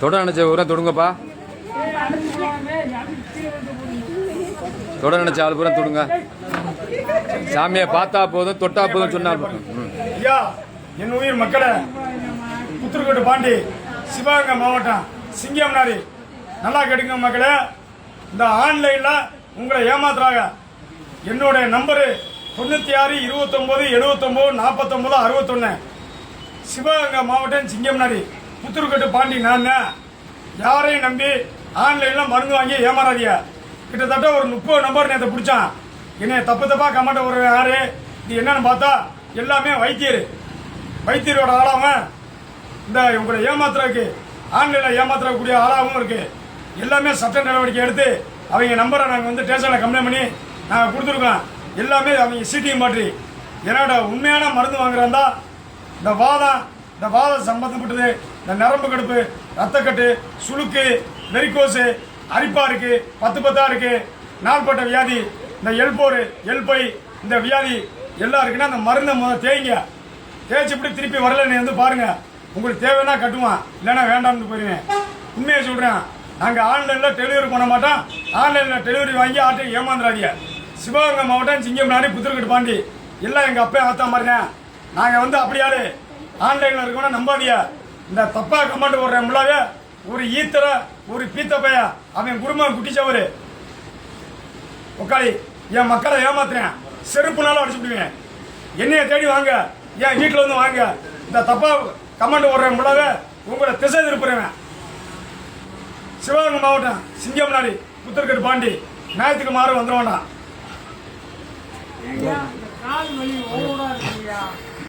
தொட நினைச்ச ஊரா தொடுங்கப்பா. தொட நினைச்ச ஆள் பூரா தொடுங்க. சாமியை பார்த்தா போதும் தொட்டா போதும் சொன்னா போதும். ஐயா, என் உயிர் மக்களே, புத்தூர்கோட்டு பாண்டி, சிவகங்கை மாவட்டம், சிங்கம்னாரி, நல்லா கேட்டுங்க மக்களே. இந்த ஆன்லைன்ல உங்களை ஏமாத்துறாங்க. என்னுடைய நம்பரு 96 29 79 49 61. சிவகங்கை மாவட்டம், சிங்கம்னாரி, புத்தூர்கோட்டு பாண்டி. நான் யாரையும் நம்பி ஆன்லைன்ல மருந்து வாங்கி ஏமாறாதீங்க. கிட்டத்தட்ட ஒரு 30 நம்பர் நேற்று பிடிச்சான். என்னைய தப்பா கமெண்ட் ஒரு யாரு இது என்னன்னு பார்த்தா எல்லாமே வைத்தியரோட ஆளாவும் இந்த உங்களை ஏமாத்துறதுக்கு ஆன்லைன்ல ஏமாத்துறக்கூடிய ஆளாகவும் இருக்கு. எல்லாமே சட்ட நடவடிக்கை எடுத்து அவங்க நம்பரை நாங்கள் வந்து ஸ்டேஷனில் கம்ப்ளைண்ட் பண்ணி நாங்கள் கொடுத்துருக்கோம். எல்லாமே அவங்க சீட்டிங் மாற்றி என்னோட உண்மையான மருந்து வாங்குறாந்தா இந்த வாதம் சம்பந்தப்பட்டது, இந்த நரம்பு கடுப்பு, ரத்தக்கட்டு, சுளுக்கு, வெரிகோசு, அரிப்பா இருக்கு, 10 இருக்கு, நாள்பட்ட வியாதி, இந்த எல்பை இந்த வியாதி எல்லாம் இருக்குன்னா அந்த மருந்தை தேய்ச்சி இப்படி திருப்பி வரலன்னு வந்து பாருங்க. உங்களுக்கு தேவைன்னா கட்டுவான், இல்லைன்னா வேண்டாம்னு போயிருவேன். உண்மையை சொல்றேன். நாங்கள் ஆன்லைன்ல டெலிவரி பண்ண மாட்டோம். ஆன்லைன்ல டெலிவரி வாங்கி ஆட்டை ஏமாந்துடாதீங்க. சிவகங்கை மாவட்டம், சிங்கம்னாரி, புத்தூர்கோட்டு பாண்டி எல்லாம் எங்க அப்பா ஆத்தா மாதிரிங்க. நாங்கள் வந்து அப்படியாரு ஆன்லைன்ல இருக்கணும் நம்பாதியா. இந்த தப்பா கமெண்ட் போடுற முள்ளாவே ஒரு ஈத்தர ஒரு பீத்தப்பையா அவன் குடும்பம் குட்டிச்சவரு உக்காளி என் மக்களை ஏமாத்துறேன். செருப்புனாலும் அடிச்சு விடுவேன். என்னைய தேடி வாங்க, என் வீட்டில் வந்து வாங்க. இந்த தப்பா கமெண்ட் போடுற முள்ளாவே உங்களை திசை திருப்புறேன். சிவகங்கை மாவட்டம், சிங்கம்னாரி, புத்தூர்கோட்டு பாண்டி, ஞாயிற்றுக்கு மாறு வந்துடுவான்டா.